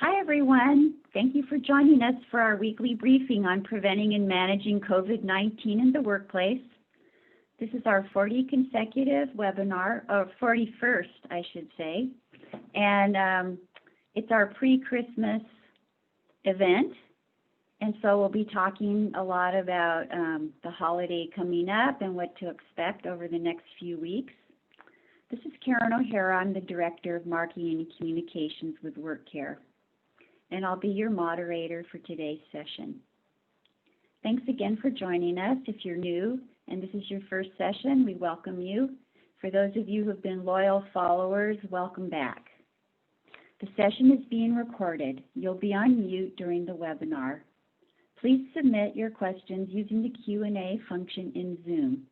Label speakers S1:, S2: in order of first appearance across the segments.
S1: Hi, everyone. Thank you for joining us for our weekly briefing on preventing and managing COVID-19 in the workplace. This is our 40 consecutive webinar, or 41st, I should say, and it's our pre-Christmas event. And so we'll be talking a lot about the holiday coming up and what to expect over the next few weeks. This is Karen O'Hara. I'm the Director of Marketing and Communications with WorkCare, and I'll be your moderator for today's session. Thanks again for joining us. If you're new and this is your first session, we welcome you. For those of you who have been loyal followers, welcome back. The session is being recorded. You'll be on mute during the webinar. Please submit your questions using the Q&A function in Zoom.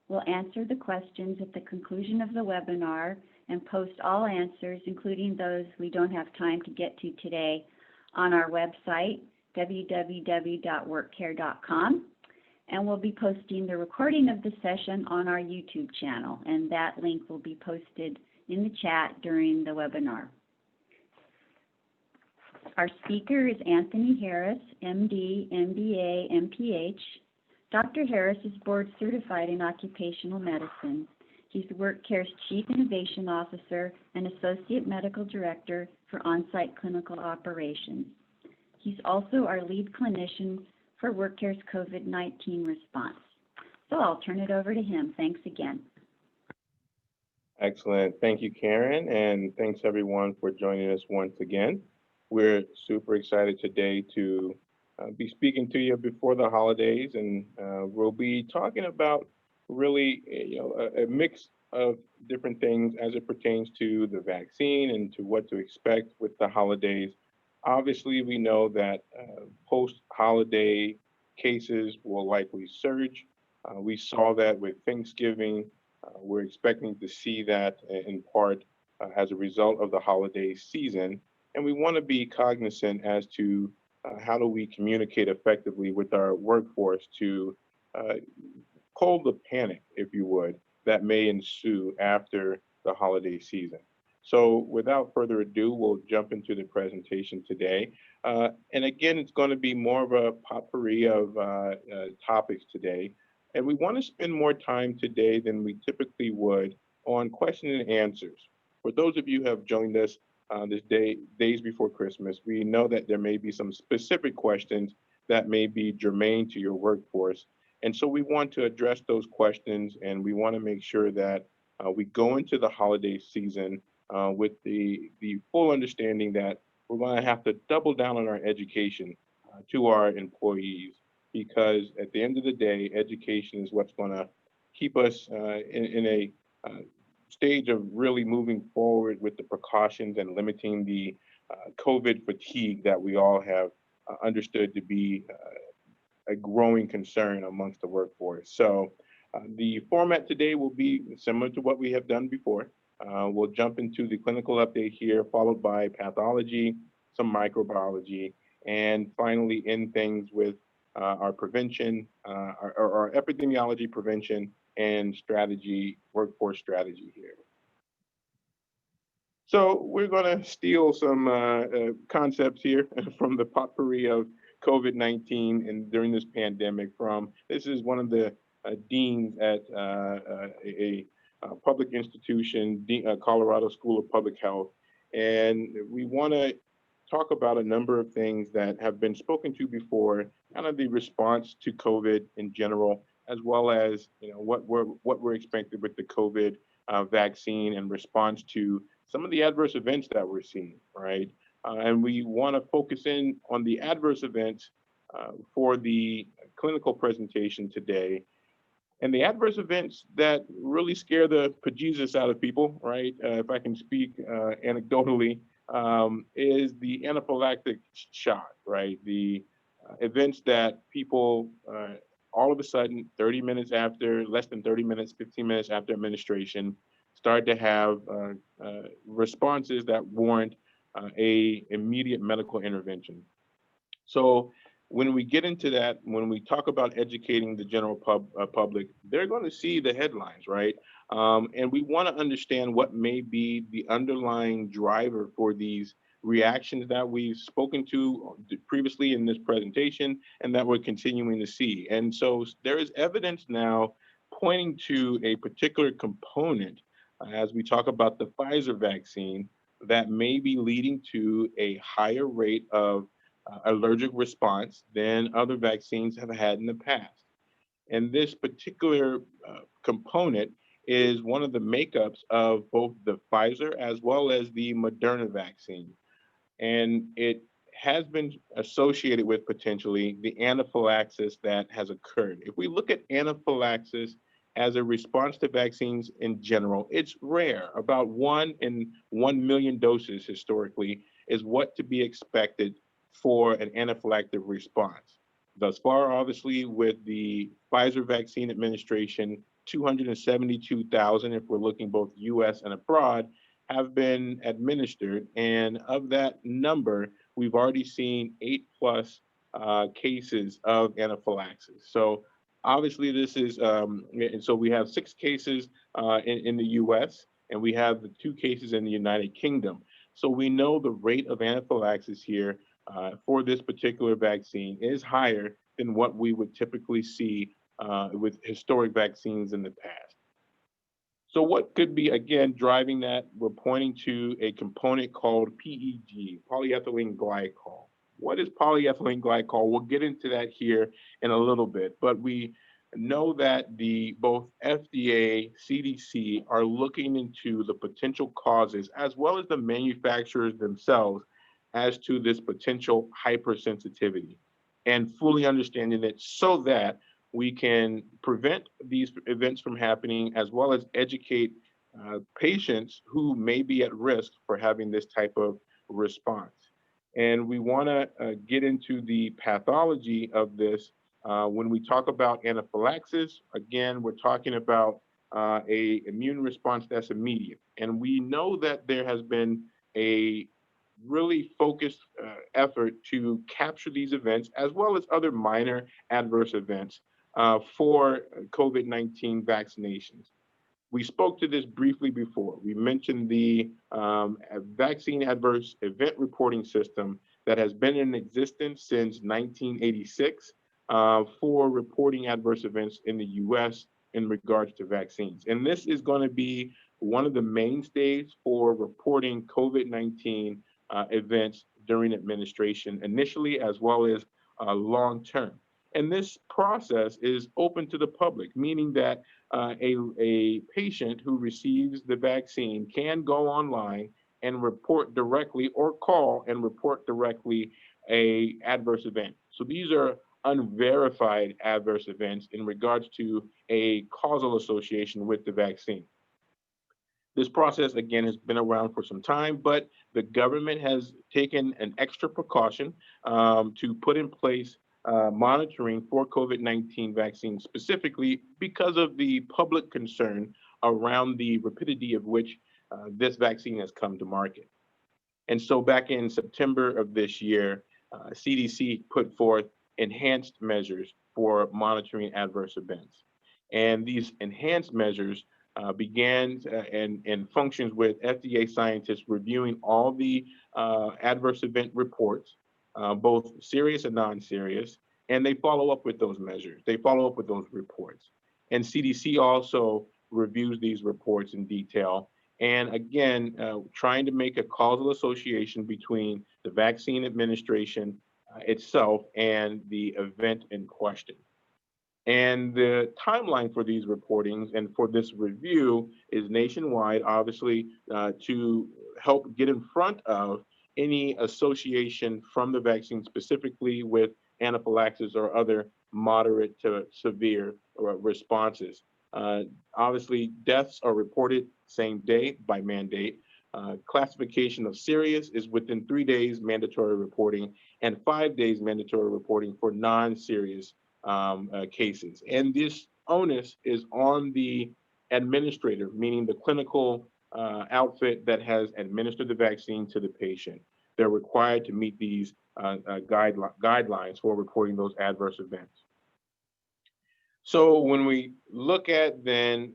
S1: We'll answer the questions at the conclusion of the webinar and post all answers, including those we don't have time to get to today, on our website, www.workcare.com. And we'll be posting the recording of the session on our YouTube channel, and that link will be posted in the chat during the webinar. Our speaker is Anthony Harris, MD, MBA, MPH. Dr. Harris is board certified in occupational medicine. He's WorkCare's Chief Innovation Officer and Associate Medical Director for On-Site Clinical Operations. He's also our lead clinician for WorkCare's COVID-19 response. So I'll turn it over to him. Thanks again.
S2: Excellent. Thank you, Karen, and thanks everyone for joining us once again. We're super excited today to be speaking to you before the holidays, and we'll be talking about really a mix of different things as it pertains to the vaccine and to what to expect with the holidays. Obviously, we know that post-holiday cases will likely surge. We saw that with Thanksgiving. We're expecting to see that in part as a result of the holiday season. And we want to be cognizant as to how do we communicate effectively with our workforce to cull the panic, if you would, that may ensue after the holiday season. So without further ado, we'll jump into the presentation today. And again, it's going to be more of a potpourri of topics today. And we want to spend more time today than we typically would on question and answers. For those of you who have joined us days before Christmas, we know that there may be some specific questions that may be germane to your workforce. And so we want to address those questions, and we want to make sure that we go into the holiday season with the full understanding that we're going to have to double down on our education to our employees, because at the end of the day, education is what's going to keep us in a stage of really moving forward with the precautions and limiting the COVID fatigue that we all have understood to be a growing concern amongst the workforce. So the format today will be similar to what we have done before. We'll jump into the clinical update here, followed by pathology, some microbiology, and finally end things with our prevention, our epidemiology prevention and strategy, workforce strategy here. So we're going to steal some concepts here from the potpourri of COVID-19 and during this pandemic this is one of the deans at a public institution, Colorado School of Public Health. And we want to talk about a number of things that have been spoken to before, kind of the response to COVID in general, as well as what we're expecting with the COVID vaccine and response to some of the adverse events that we're seeing, right? And we want to focus in on the adverse events for the clinical presentation today. And the adverse events that really scare the bejesus out of people, right? If I can speak anecdotally, is the anaphylactic shock, right? The events that people all of a sudden, 30 minutes after, less than 30 minutes, 15 minutes after administration, start to have responses that warrant a immediate medical intervention. So when we get into that, when we talk about educating the general public, they're going to see the headlines, right? And we want to understand what may be the underlying driver for these reactions that we've spoken to previously in this presentation and that we're continuing to see. And so there is evidence now pointing to a particular component as we talk about the Pfizer vaccine that may be leading to a higher rate of allergic response than other vaccines have had in the past. And this particular component is one of the makeups of both the Pfizer as well as the Moderna vaccine. And it has been associated with potentially the anaphylaxis that has occurred. If we look at anaphylaxis as a response to vaccines in general, it's rare. About 1 in 1 million doses historically is what to be expected for an anaphylactic response. Thus far, obviously, with the Pfizer vaccine administration, 272,000, if we're looking both US and abroad, have been administered. And of that number, we've already seen 8 plus cases of anaphylaxis. So obviously this is, and so we have 6 cases in the US, and we have the 2 cases in the United Kingdom. So we know the rate of anaphylaxis here for this particular vaccine is higher than what we would typically see with historic vaccines in the past. So what could be, again, driving that? We're pointing to a component called PEG, polyethylene glycol. What is polyethylene glycol? We'll get into that here in a little bit, but we know that both FDA, CDC are looking into the potential causes as well as the manufacturers themselves as to this potential hypersensitivity and fully understanding it so that we can prevent these events from happening as well as educate patients who may be at risk for having this type of response. And we want to get into the pathology of this. When we talk about anaphylaxis, again, we're talking about a immune response that's immediate. And we know that there has been a really focused effort to capture these events as well as other minor adverse events for COVID-19 vaccinations. We spoke to this briefly before. We mentioned the vaccine adverse event reporting system that has been in existence since 1986 for reporting adverse events in the US in regards to vaccines. And this is going to be one of the mainstays for reporting COVID-19 events during administration initially as well as long term. And this process is open to the public, meaning that a patient who receives the vaccine can go online and report directly or call and report directly a adverse event. So these are unverified adverse events in regards to a causal association with the vaccine. This process, again, has been around for some time, but the government has taken an extra precaution to put in place monitoring for COVID-19 vaccines, specifically because of the public concern around the rapidity of which this vaccine has come to market. And so back in September of this year, CDC put forth enhanced measures for monitoring adverse events. And these enhanced measures began and functions with FDA scientists reviewing all the adverse event reports, both serious and non-serious, and they follow up with those measures. They follow up with those reports. And CDC also reviews these reports in detail. And again, trying to make a causal association between the vaccine administration itself and the event in question. And the timeline for these reportings and for this review is nationwide, obviously, to help get in front of any association from the vaccine specifically with anaphylaxis or other moderate to severe responses. Obviously, deaths are reported same day by mandate. Classification of serious is within 3 days mandatory reporting and 5 days mandatory reporting for non-serious cases. And this onus is on the administrator, meaning the clinical outfit that has administered the vaccine to the patient. They're required to meet these guidelines for reporting those adverse events. So when we look at then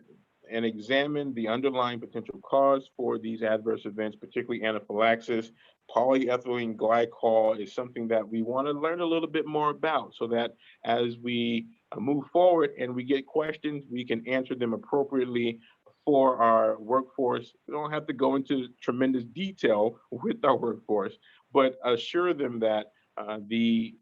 S2: and examine the underlying potential cause for these adverse events, particularly anaphylaxis. Polyethylene glycol is something that we want to learn a little bit more about so that as we move forward and we get questions, we can answer them appropriately for our workforce. We don't have to go into tremendous detail with our workforce, but assure them that the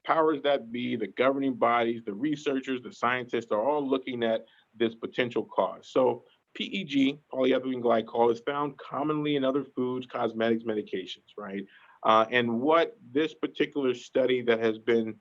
S2: powers that be, the governing bodies, the researchers, the scientists are all looking at this potential cause. So PEG, polyethylene glycol, is found commonly in other foods, cosmetics, medications, right? And what this particular study that has been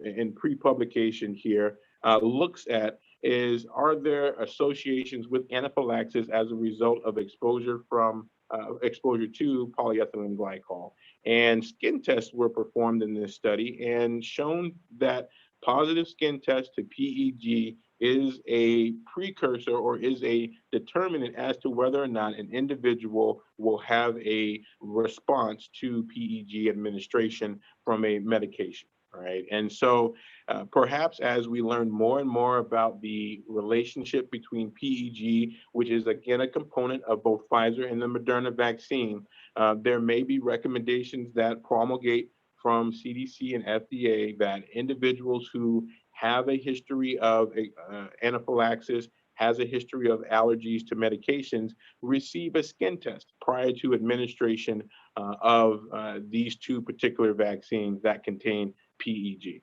S2: in pre-publication here looks at is, are there associations with anaphylaxis as a result of exposure to polyethylene glycol? And skin tests were performed in this study and shown that positive skin test to PEG is a precursor or is a determinant as to whether or not an individual will have a response to PEG administration from a medication. Right. And so perhaps as we learn more and more about the relationship between PEG, which is again a component of both Pfizer and the Moderna vaccine, there may be recommendations that promulgate from CDC and FDA that individuals who have a history of anaphylaxis, has a history of allergies to medications, receive a skin test prior to administration of these two particular vaccines that contain PEG.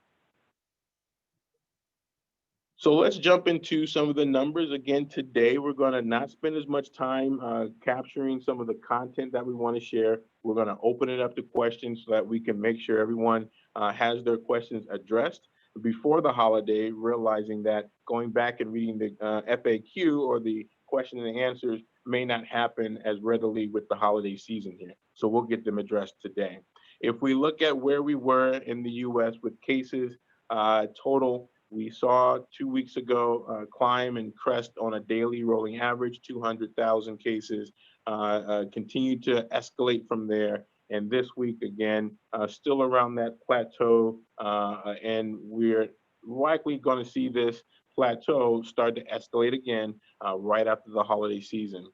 S2: So let's jump into some of the numbers. Again, today we're going to not spend as much time capturing some of the content that we want to share. We're going to open it up to questions so that we can make sure everyone has their questions addressed before the holiday, realizing that going back and reading the FAQ or the question and answers may not happen as readily with the holiday season here. So we'll get them addressed today. If we look at where we were in the US with cases total, we saw 2 weeks ago climb and crest on a daily rolling average, 200,000 cases, continued to escalate from there. And this week, again, still around that plateau. And we're likely going to see this plateau start to escalate again right after the holiday season.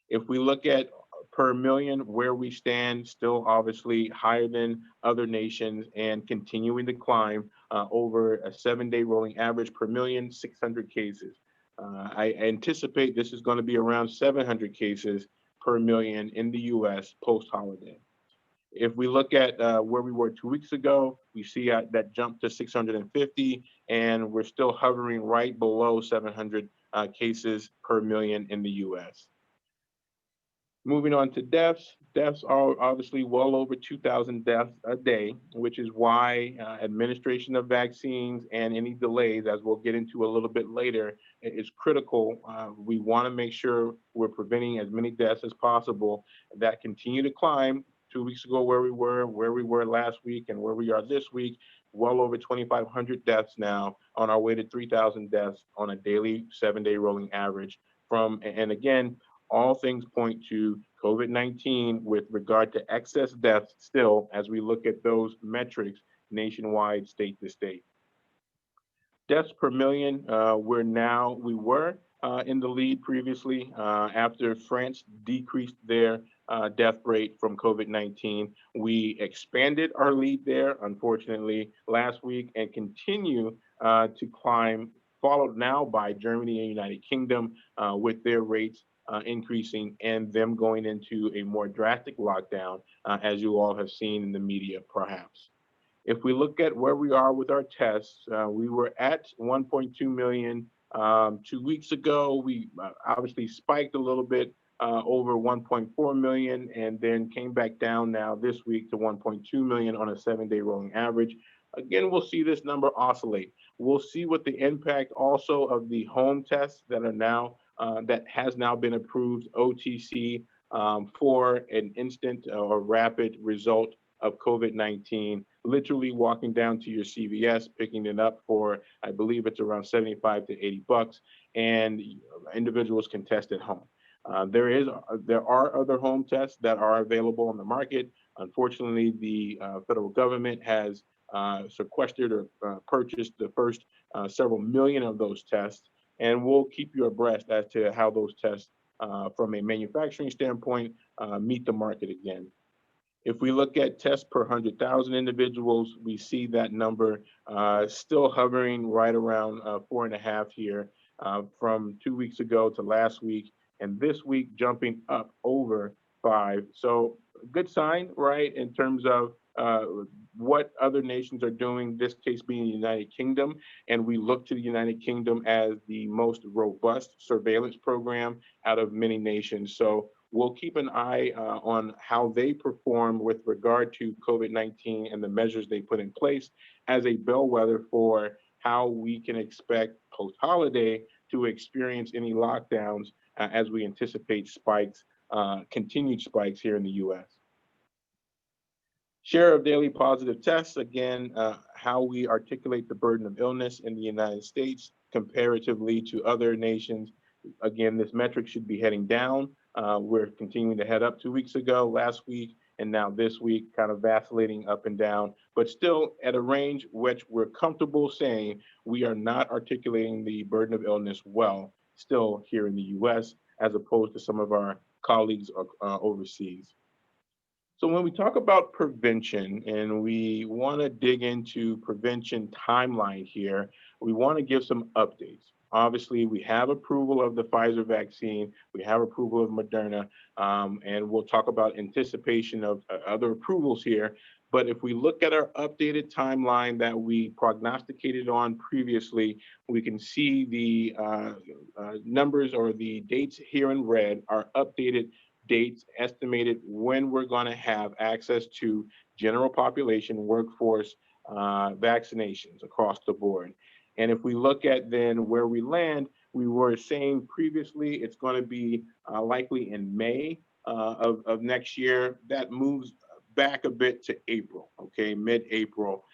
S2: If we look at per million, where we stand, still obviously higher than other nations and continuing to climb over a 7-day rolling average per million, 600 cases. I anticipate this is going to be around 700 cases per million in the US post-holiday. If we look at where we were 2 weeks ago, we see that jump to 650, and we're still hovering right below 700 cases per million in the US. Moving on to deaths. Deaths are obviously well over 2,000 deaths a day, which is why administration of vaccines and any delays, as we'll get into a little bit later, is critical. We want to make sure we're preventing as many deaths as possible that continue to climb. 2 weeks ago, where we were last week, and where we are this week, well over 2,500 deaths now, on our way to 3,000 deaths on a daily 7-day rolling average. And again, all things point to COVID-19 with regard to excess deaths still, as we look at those metrics nationwide, state to state. Deaths per million, we were in the lead previously after France decreased their death rate from COVID-19. We expanded our lead there, unfortunately, last week, and continue to climb, followed now by Germany and United Kingdom with their rates increasing and them going into a more drastic lockdown, as you all have seen in the media, perhaps. If we look at where we are with our tests, we were at 1.2 million 2 weeks ago. We obviously spiked a little bit over 1.4 million and then came back down now this week to 1.2 million on a 7-day rolling average. Again, we'll see this number oscillate. We'll see what the impact also of the home tests that are now that has now been approved OTC for an instant or rapid result of COVID-19, literally walking down to your CVS, picking it up for, I believe it's around 75 to 80 bucks, and individuals can test at home. There are other home tests that are available on the market. Unfortunately, the federal government has sequestered or purchased the first several million of those tests. And we'll keep you abreast as to how those tests, from a manufacturing standpoint, meet the market again. If we look at tests per 100,000 individuals, we see that number still hovering right around 4.5 here, from 2 weeks ago to last week, and this week jumping up over 5. So good sign, right, in terms of what other nations are doing, this case being the United Kingdom, and we look to the United Kingdom as the most robust surveillance program out of many nations. So we'll keep an eye on how they perform with regard to COVID-19 and the measures they put in place as a bellwether for how we can expect post-holiday to experience any lockdowns as we anticipate spikes, continued spikes here in the US. Share of daily positive tests, again, how we articulate the burden of illness in the United States comparatively to other nations. Again, this metric should be heading down. We're continuing to head up 2 weeks ago, last week, and now this week, kind of vacillating up and down, but still at a range which we're comfortable saying we are not articulating the burden of illness well, still here in the US, as opposed to some of our colleagues overseas. So when we talk about prevention and we want to dig into prevention timeline here, we want to give some updates. Obviously, we have approval of the Pfizer vaccine, we have approval of Moderna, and we'll talk about anticipation of other approvals here. But if we look at our updated timeline that we prognosticated on previously, we can see the numbers or the dates here in red are updated dates estimated when we're going to have access to general population workforce vaccinations across the board. And if we look at then where we land, we were saying previously it's going to be likely in May of next year. That moves back a bit to April, okay, mid-April,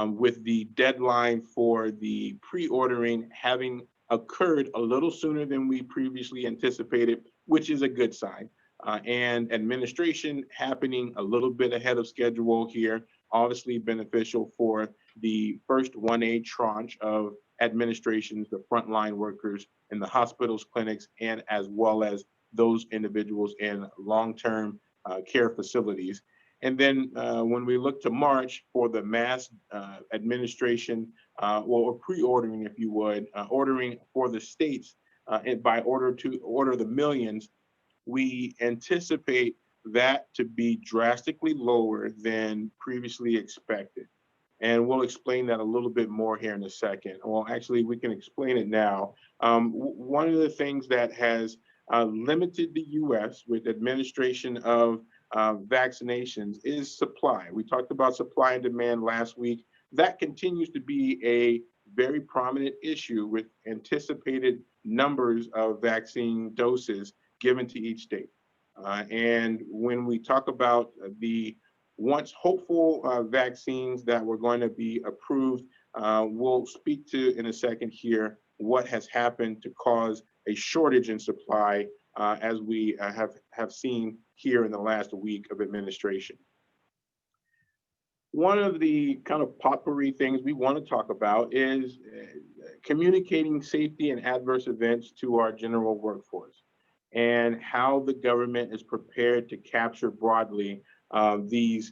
S2: with the deadline for the pre-ordering having occurred a little sooner than we previously anticipated, which is a good sign. And administration happening a little bit ahead of schedule here, obviously beneficial for the first 1A tranche of administrations, the frontline workers in the hospitals, clinics, and as well as those individuals in long-term care facilities. And then when we look to March for the mass administration, or pre-ordering, if you would, ordering for the states, and by order to order the millions, we anticipate that to be drastically lower than previously expected. And we'll explain that a little bit more here in a second. Well, actually, we can explain it now. One of the things that has limited the US with administration of vaccinations is supply. We talked about supply and demand last week. That continues to be a very prominent issue with anticipated numbers of vaccine doses given to each state. And when we talk about the once hopeful vaccines that were going to be approved, we'll speak to in a second here what has happened to cause a shortage in supply as we have seen here in the last week of administration. One of the kind of potpourri things we want to talk about is communicating safety and adverse events to our general workforce, and how the government is prepared to capture broadly these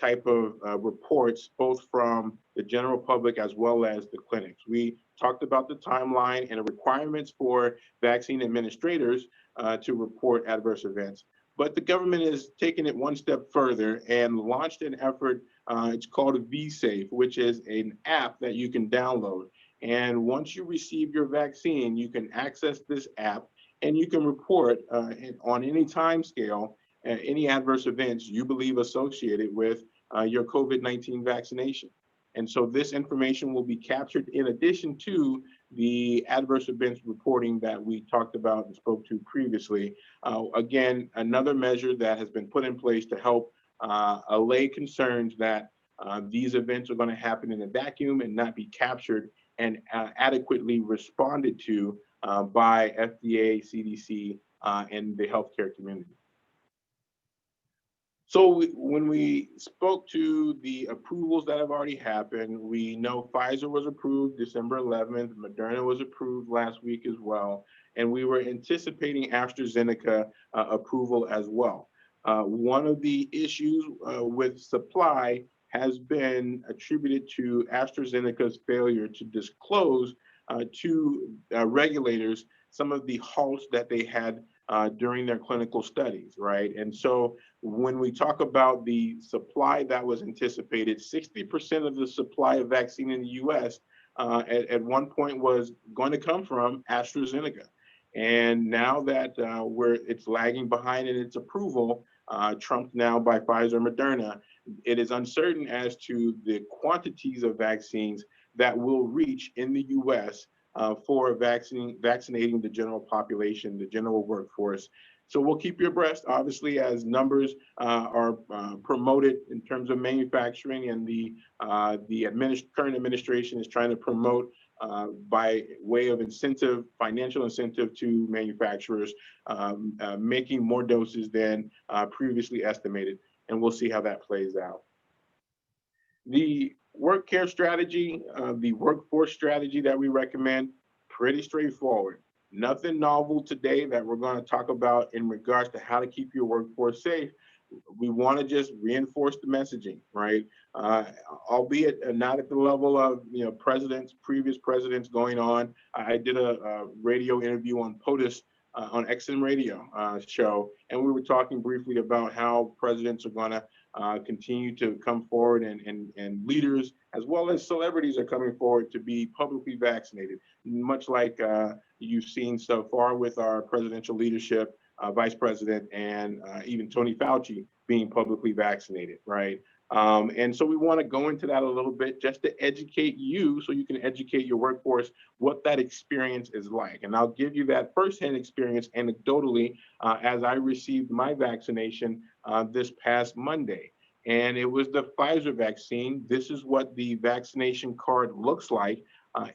S2: type of reports, both from the general public as well as the clinics. We talked about the timeline and the requirements for vaccine administrators to report adverse events. But the government is taking it one step further and launched an effort, it's called a VSafe, which is an app that you can download. And once you receive your vaccine, you can access this app and you can report on any time scale any adverse events you believe associated with your COVID-19 vaccination. And so this information will be captured in addition to the adverse events reporting that we talked about and spoke to previously. Again, another measure that has been put in place to help allay concerns that these events are going to happen in a vacuum and not be captured and adequately responded to by FDA, CDC, and the healthcare community. So when we spoke to the approvals that have already happened, we know Pfizer was approved December 11th, Moderna was approved last week as well, and we were anticipating AstraZeneca approval as well. One of the issues with supply has been attributed to AstraZeneca's failure to disclose to regulators some of the halts that they had during their clinical studies, right? And so when we talk about the supply that was anticipated, 60% of the supply of vaccine in the US at one point was going to come from AstraZeneca. And now that it's lagging behind in its approval, trumped now by Pfizer and Moderna, it is uncertain as to the quantities of vaccines that will reach in the US for vaccinating the general population, the general workforce. So we'll keep you abreast, obviously, as numbers are promoted in terms of manufacturing, and the current administration is trying to promote by way of incentive, financial incentive to manufacturers, making more doses than previously estimated. And we'll see how that plays out. The work care strategy, the workforce strategy that we recommend, pretty straightforward. Nothing novel today that we're going to talk about in regards to how to keep your workforce safe. We want to just reinforce the messaging, right? Albeit not at the level of previous presidents going on. I did a radio interview on POTUS on XM Radio show, and we were talking briefly about how presidents are going to continue to come forward, and leaders as well as celebrities are coming forward to be publicly vaccinated, much like you've seen so far with our presidential leadership, Vice President, and even Tony Fauci being publicly vaccinated, right? And so we want to go into that a little bit just to educate you so you can educate your workforce what that experience is like. And I'll give you that firsthand experience anecdotally as I received my vaccination this past Monday. And it was the Pfizer vaccine. This is what the vaccination card looks like.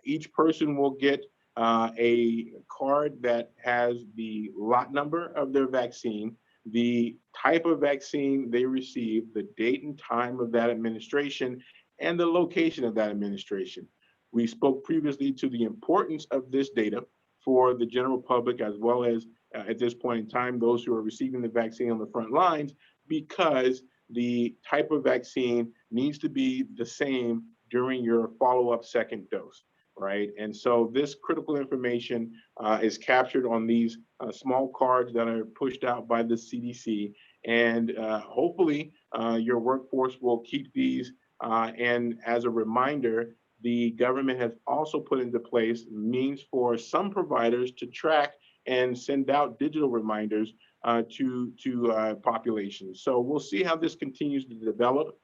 S2: Each person will get a card that has the lot number of their vaccine, the type of vaccine they received, the date and time of that administration, and the location of that administration. We spoke previously to the importance of this data for the general public, as well as at this point in time, those who are receiving the vaccine on the front lines, because the type of vaccine needs to be the same during your follow-up second dose, right? And so this critical information is captured on these small cards that are pushed out by the CDC. And hopefully your workforce will keep these. And as a reminder, the government has also put into place means for some providers to track and send out digital reminders to populations. So we'll see how this continues to develop.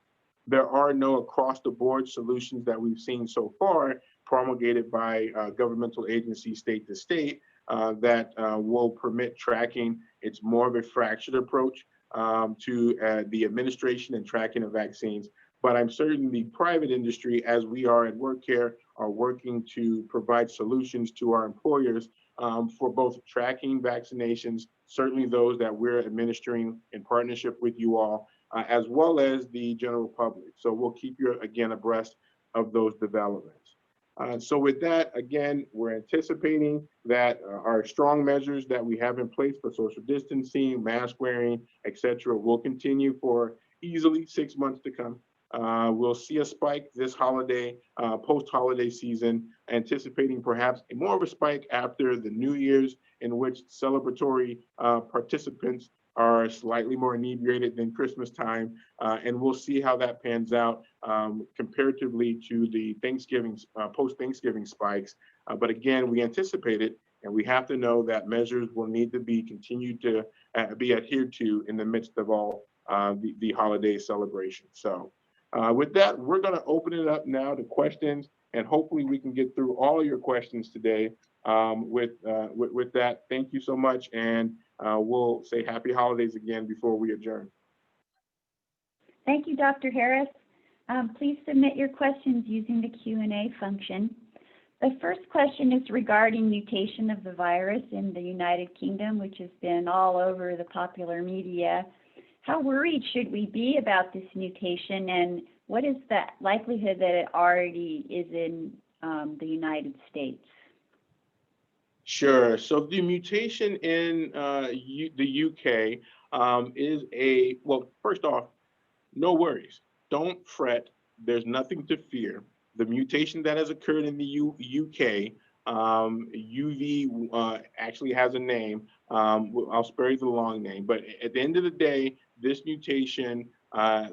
S2: There are no across-the-board solutions that we've seen so far promulgated by governmental agencies state to state that will permit tracking. It's more of a fractured approach to the administration and tracking of vaccines. But I'm certain the private industry, as we are at WorkCare, are working to provide solutions to our employers for both tracking vaccinations, certainly those that we're administering in partnership with you all, as well as the general public. So we'll keep you, again, abreast of those developments. So with that, again, we're anticipating that our strong measures that we have in place for social distancing, mask wearing, et cetera, will continue for easily 6 months to come. We'll see a spike this holiday, post-holiday season, anticipating perhaps more of a spike after the New Year's, in which celebratory participants are slightly more inebriated than Christmas time. And we'll see how that pans out comparatively to the Thanksgiving, post-Thanksgiving spikes. But again, we anticipate it, and we have to know that measures will need to be continued to be adhered to in the midst of all the holiday celebration. So with that, we're going to open it up now to questions, and hopefully we can get through all of your questions today. With that, thank you so much, and we'll say happy holidays again before we adjourn.
S1: Thank you, Dr. Harris. Please submit your questions using the Q&A function. The first question is regarding mutation of the virus in the United Kingdom, which has been all over the popular media. How worried should we be about this mutation, and what is the likelihood that it already is in the United States?
S2: Sure. So the mutation in the UK is well, first off, no worries. Don't fret. There's nothing to fear. The mutation that has occurred in the UK, UV, actually has a name. I'll spare you the long name, but at the end of the day, this mutation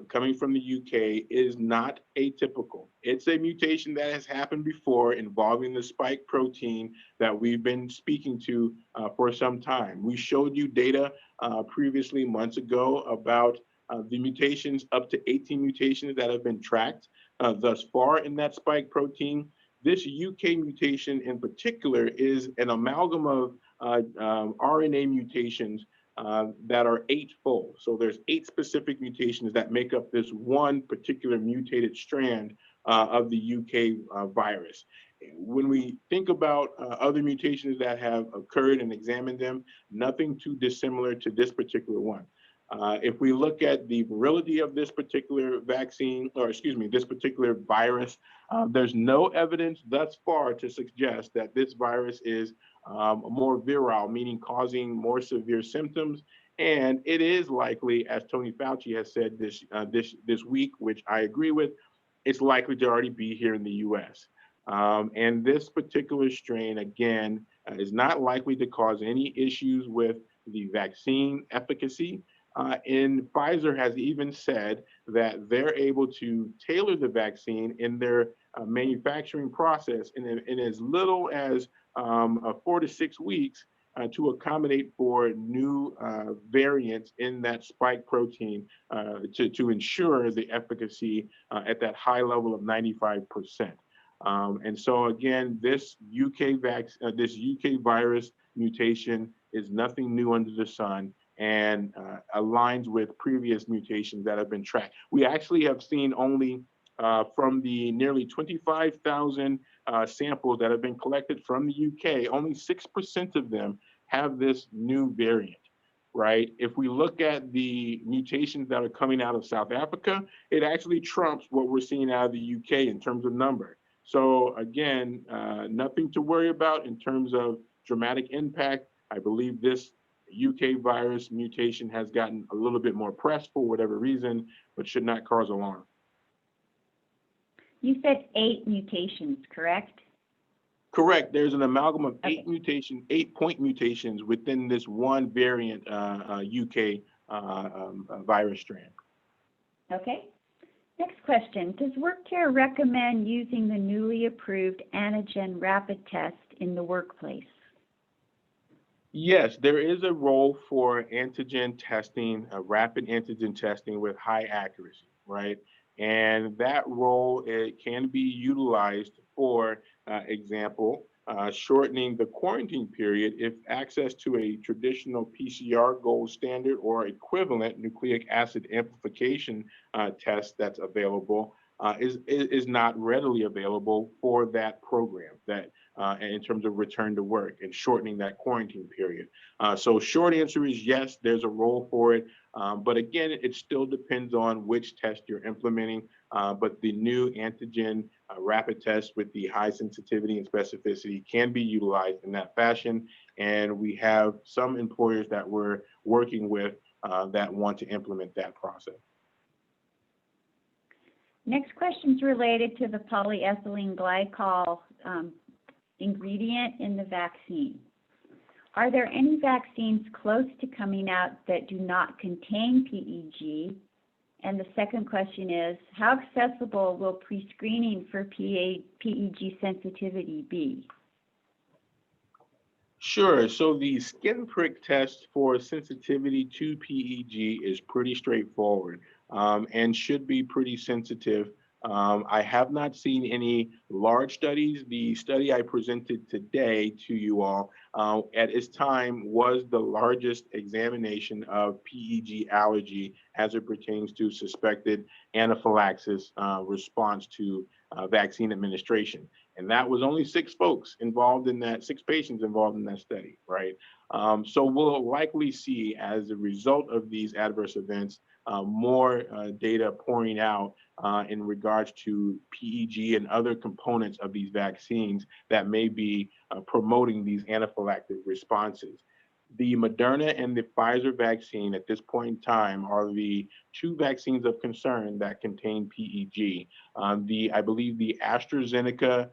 S2: coming from the UK is not atypical. It's a mutation that has happened before involving the spike protein that we've been speaking to for some time. We showed you data previously months ago about the mutations, up to 18 mutations that have been tracked thus far in that spike protein. This UK mutation in particular is an amalgam of RNA mutations that are eightfold. So there's 8 specific mutations that make up this one particular mutated strand of the UK virus. When we think about other mutations that have occurred and examined them, nothing too dissimilar to this particular one. If we look at the virility of this particular vaccine, or excuse me, this particular virus, there's no evidence thus far to suggest that this virus is more virile, meaning causing more severe symptoms. And it is likely, as Tony Fauci has said this week, which I agree with, it's likely to already be here in the U.S. And this particular strain, again, is not likely to cause any issues with the vaccine efficacy. And Pfizer has even said that they're able to tailor the vaccine in their manufacturing process in as little as 4 to 6 weeks to accommodate for new variants in that spike protein to ensure the efficacy at that high level of 95%. And so again, this UK virus mutation is nothing new under the sun, and aligns with previous mutations that have been tracked. We actually have seen only from the nearly 25,000 samples that have been collected from the UK, only 6% of them have this new variant, right? If we look at the mutations that are coming out of South Africa, it actually trumps what we're seeing out of the UK in terms of number. So again, nothing to worry about in terms of dramatic impact. I believe this UK virus mutation has gotten a little bit more press for whatever reason, but should not cause alarm.
S1: You said 8 mutations, correct?
S2: Correct. There's an amalgam of
S1: Okay.
S2: 8-point mutations within this one variant UK virus strand.
S1: Okay. Next question. Does WorkCare recommend using the newly approved Anagen rapid test in the workplace?
S2: Yes, there is a role for antigen testing, rapid antigen testing with high accuracy, right? And that role, it can be utilized for example, shortening the quarantine period if access to a traditional PCR gold standard or equivalent nucleic acid amplification test that's available is not readily available for that program, that in terms of return to work and shortening that quarantine period. So short answer is yes, there's a role for it. But again, it still depends on which test you're implementing. But the new antigen rapid test with the high sensitivity and specificity can be utilized in that fashion. And we have some employers that we're working with that want to implement that process.
S1: Next question is related to the polyethylene glycol ingredient in the vaccine. Are there any vaccines close to coming out that do not contain PEG? And the second question is, how accessible will pre-screening for PEG sensitivity be?
S2: Sure. So the skin prick test for sensitivity to PEG is pretty straightforward and should be pretty sensitive. I have not seen any large studies. The study I presented today to you all at its time was the largest examination of PEG allergy as it pertains to suspected anaphylaxis response to vaccine administration. And that was only 6 patients involved in that study, right? So we'll likely see, as a result of these adverse events, more data pouring out in regards to PEG and other components of these vaccines that may be promoting these anaphylactic responses. The Moderna and the Pfizer vaccine at this point in time are the 2 vaccines of concern that contain PEG. I believe the AstraZeneca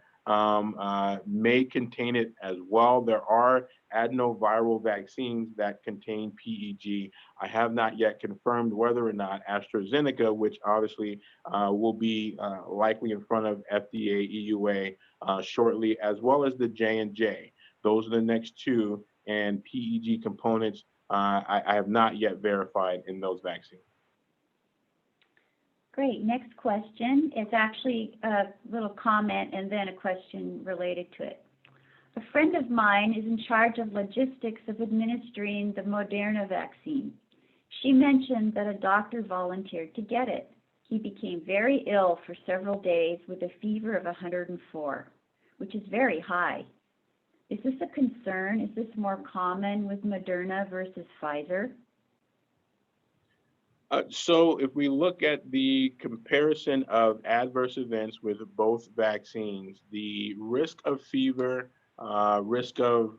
S2: may contain it as well. There are adenoviral vaccines that contain PEG. I have not yet confirmed whether or not AstraZeneca, which obviously will be likely in front of FDA, EUA shortly, as well as the J&J. Those are the next 2, and PEG components I have not yet verified in those vaccines.
S1: Great. Next question is actually a little comment and then a question related to it. A friend of mine is in charge of logistics of administering the Moderna vaccine. She mentioned that a doctor volunteered to get it. He became very ill for several days with a fever of 104, which is very high. Is this a concern? Is this more common with Moderna versus Pfizer?
S2: So if we look at the comparison of adverse events with both vaccines, the risk of fever, risk of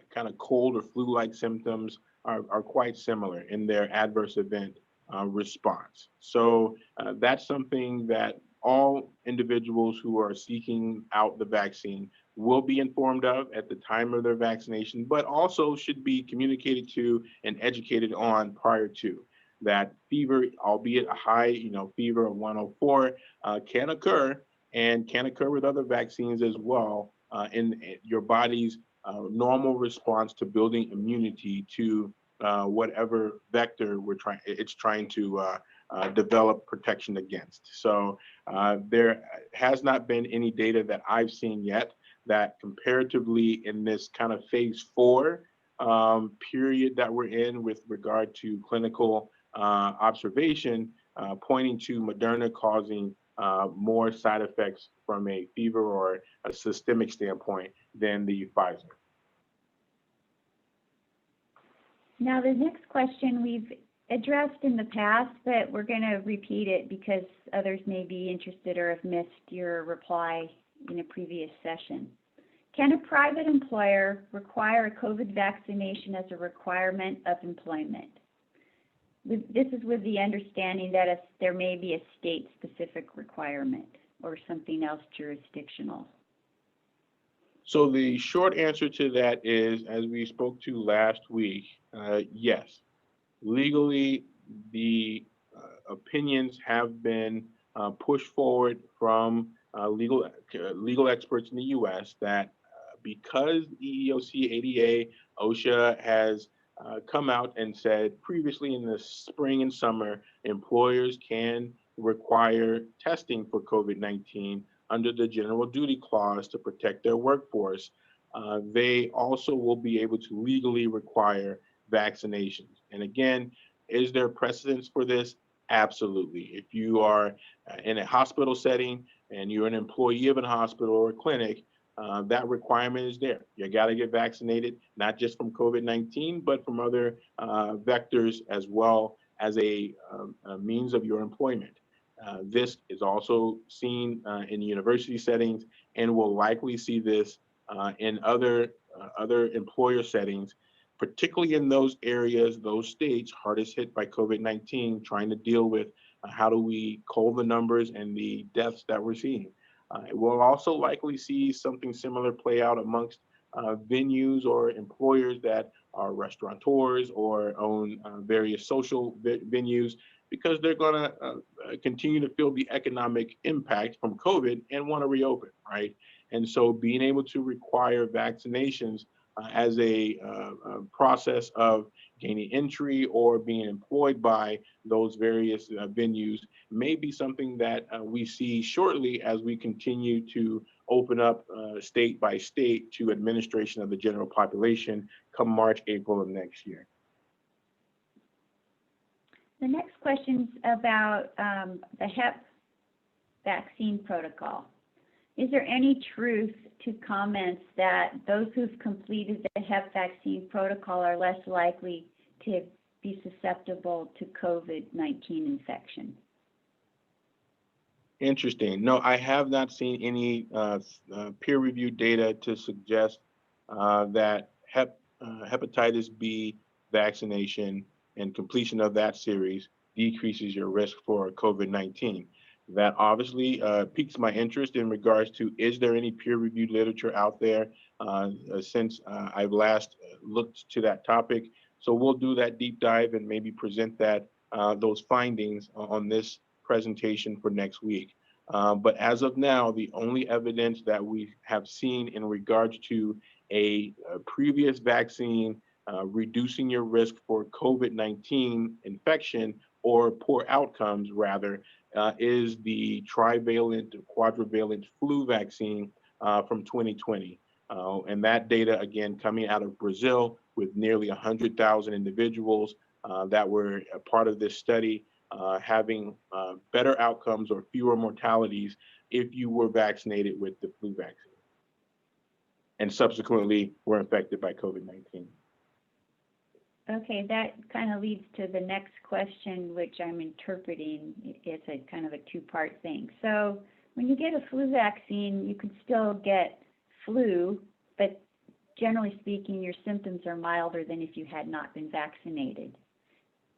S2: kind of cold or flu-like symptoms are quite similar in their adverse event response. So that's something that all individuals who are seeking out the vaccine will be informed of at the time of their vaccination, but also should be communicated to and educated on prior to. That fever, albeit a high, fever of 104, can occur and can occur with other vaccines as well in your body's normal response to building immunity to whatever vector it's trying to develop protection against. So there has not been any data that I've seen yet that comparatively in this kind of phase 4 period that we're in with regard to clinical observation, pointing to Moderna causing more side effects from a fever or a systemic standpoint than the Pfizer.
S1: Now, the next question we've addressed in the past, but we're going to repeat it because others may be interested or have missed your reply in a previous session. Can a private employer require a COVID vaccination as a requirement of employment? This is with the understanding that there may be a state-specific requirement or something else jurisdictional.
S2: So the short answer to that is, as we spoke to last week, yes. Legally, the opinions have been pushed forward from legal experts in the U.S. that because EEOC, ADA, OSHA has come out and said previously in the spring and summer, employers can require testing for COVID-19 under the general duty clause to protect their workforce. They also will be able to legally require vaccinations. And again, is there precedence for this? Absolutely. If you are in a hospital setting and you're an employee of a hospital or a clinic, that requirement is there. You got to get vaccinated, not just from COVID-19, but from other vectors as well as a means of your employment. This is also seen in university settings and will likely see this in other employer settings, particularly in those areas, those states hardest hit by COVID-19, trying to deal with how do we cull the numbers and the deaths that we're seeing. We'll also likely see something similar play out amongst venues or employers that are restaurateurs or own various social venues, because they're going to continue to feel the economic impact from COVID and want to reopen, right? And so being able to require vaccinations as a process of gaining entry or being employed by those various venues may be something that we see shortly as we continue to open up state by state to administration of the general population come March, April of next year.
S1: The next question is about the Hep vaccine protocol. Is there any truth to comments that those who've completed the Hep vaccine protocol are less likely to be susceptible to COVID-19 infection?
S2: Interesting. No, I have not seen any peer-reviewed data to suggest that hepatitis B vaccination and completion of that series decreases your risk for COVID-19. That obviously piques my interest in regards to, is there any peer-reviewed literature out there since I've last looked to that topic. So we'll do that deep dive and maybe present that those findings on this presentation for next week. But as of now, the only evidence that we have seen in regards to a previous vaccine reducing your risk for COVID-19 infection or poor outcomes rather, is the trivalent, quadrivalent flu vaccine from 2020. And that data, again, coming out of Brazil with nearly 100,000 individuals that were a part of this study, having better outcomes or fewer mortalities if you were vaccinated with the flu vaccine and subsequently were infected by COVID-19.
S1: Okay, that kind of leads to the next question, which I'm interpreting. It's a kind of a two-part thing. So when you get a flu vaccine, you can still get flu, but generally speaking, your symptoms are milder than if you had not been vaccinated.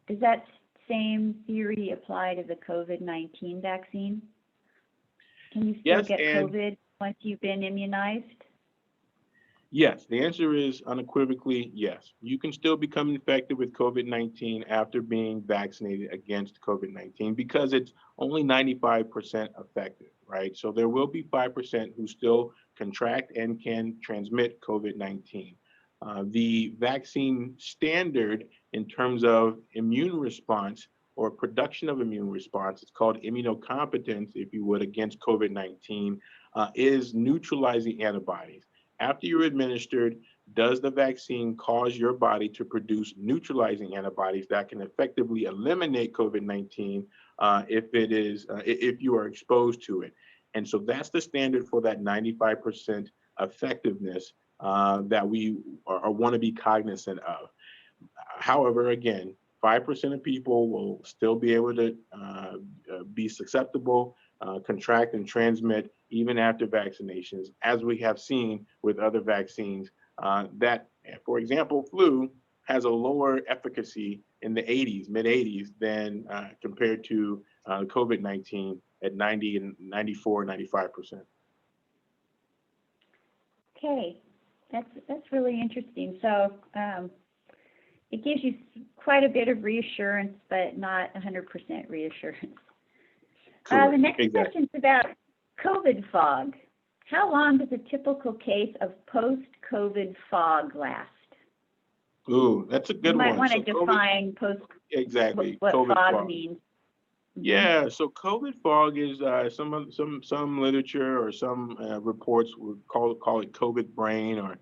S1: Does that same theory apply to the COVID-19 vaccine? Can you still get COVID once you've been immunized?
S2: Yes, the answer is unequivocally yes. You can still become infected with COVID-19 after being vaccinated against COVID-19 because it's only 95% effective, right? So there will be 5% who still contract and can transmit COVID-19. The vaccine standard in terms of immune response or production of immune response, it's called immunocompetence, if you would, against COVID-19, is neutralizing antibodies. After you're administered, does the vaccine cause your body to produce neutralizing antibodies that can effectively eliminate COVID-19 if you are exposed to it? And so that's the standard for that 95% effectiveness that we want to be cognizant of. However, again, 5% of people will still be able to be susceptible, contract and transmit even after vaccinations, as we have seen with other vaccines that, for example, flu has a lower efficacy in the 80s, mid 80s than compared to COVID-19 at 90 and 94, 95%.
S1: Okay, that's really interesting. So it gives you quite a bit of reassurance, but not 100% reassurance. The next question is about COVID fog. How long does a typical case of post-COVID fog last?
S2: Ooh, that's a good one.
S1: You might want to define what
S2: COVID
S1: fog means.
S2: Yeah, so COVID fog is some literature or some reports would call it COVID brain, or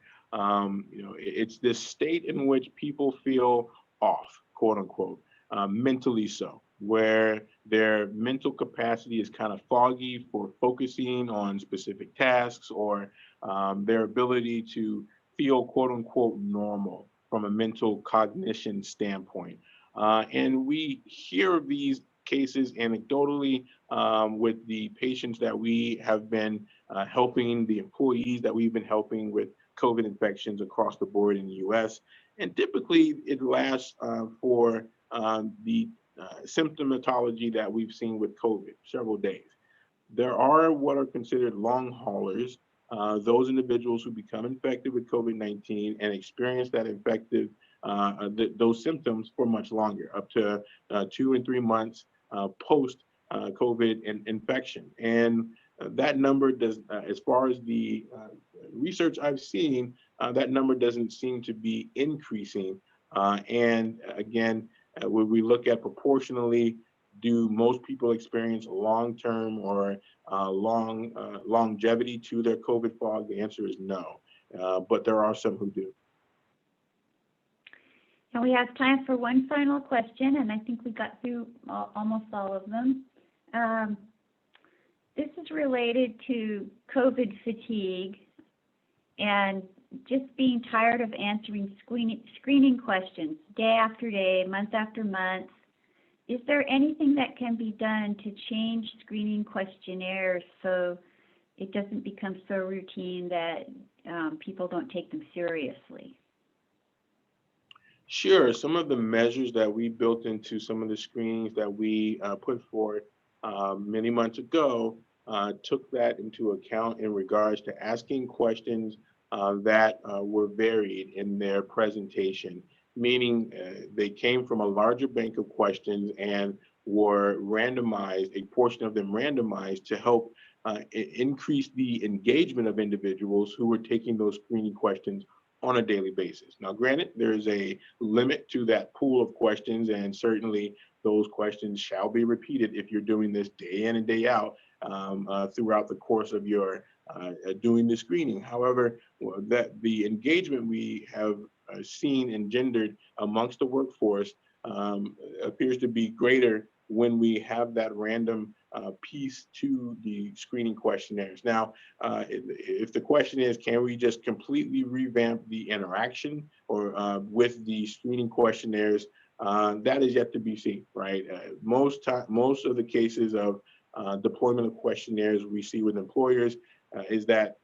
S2: it's this state in which people feel off, quote unquote, mentally so, where their mental capacity is kind of foggy for focusing on specific tasks, or their ability to feel, quote unquote, normal from a mental cognition standpoint. And we hear of these cases anecdotally with the patients that we have been helping, the employees that we've been helping with COVID infections across the board in the US. And typically it lasts for the symptomatology that we've seen with COVID, several days. There are what are considered long haulers, those individuals who become infected with COVID-19 and experience that infective, those symptoms for much longer, up to 2 and 3 months post COVID infection. And that number does, as far as the research I've seen, that number doesn't seem to be increasing. And again, when we look at proportionally, do most people experience long-term or longevity to their COVID fog? The answer is no, but there are some who do.
S1: And we have time for one final question, and I think we got through almost all of them. this is related to COVID fatigue and just being tired of answering screening questions day after day, month after month. Is there anything that can be done to change screening questionnaires so it doesn't become so routine that people don't take them seriously?
S2: Sure. Some of the measures that we built into some of the screenings that we put forth many months ago took that into account in regards to asking questions that were varied in their presentation, meaning they came from a larger bank of questions and were randomized, a portion of them randomized to help increase the engagement of individuals who were taking those screening questions on a daily basis. Now, granted, there's a limit to that pool of questions, and certainly those questions shall be repeated if you're doing this day in and day out throughout the course of your doing the screening. However, that the engagement we have seen engendered amongst the workforce appears to be greater when we have that random piece to the screening questionnaires. Now, if the question is, can we just completely revamp the interaction or with the screening questionnaires, that is yet to be seen, right? Most of the cases of deployment of questionnaires we see with employers is that,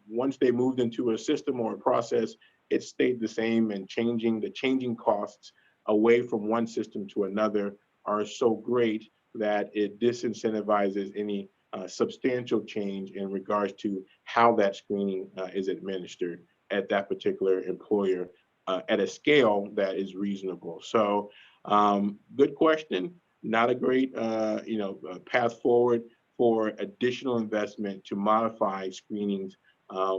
S2: once they moved into a system or a process, it stayed the same, and the changing costs away from one system to another are so great that it disincentivizes any substantial change in regards to how that screening is administered at that particular employer at a scale that is reasonable. So good question, not a great path forward for additional investment to modify screenings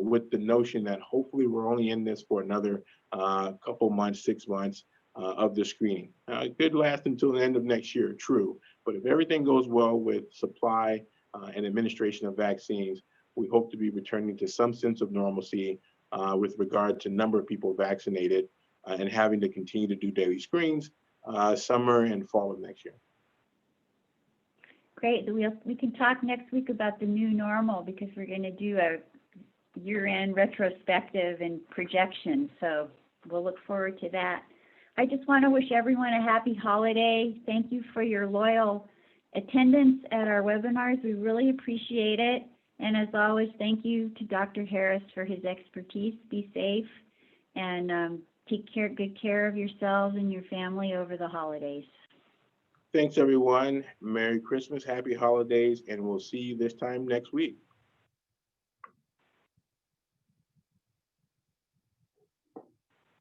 S2: with the notion that hopefully we're only in this for another couple months, 6 months of the screening. It could last until the end of next year, true, but if everything goes well with supply and administration of vaccines, we hope to be returning to some sense of normalcy with regard to number of people vaccinated and having to continue to do daily screens summer and fall of next year.
S1: Great. We can talk next week about the new normal, because we're going to do a year-end retrospective and projection, so we'll look forward to that. I just want to wish everyone a happy holiday. Thank you for your loyal attendance at our webinars. We really appreciate it. And as always, thank you to Dr. Harris for his expertise. Be safe and take good care of yourselves and your family over the holidays.
S2: Thanks, everyone. Merry Christmas, happy holidays, and we'll see you this time next week.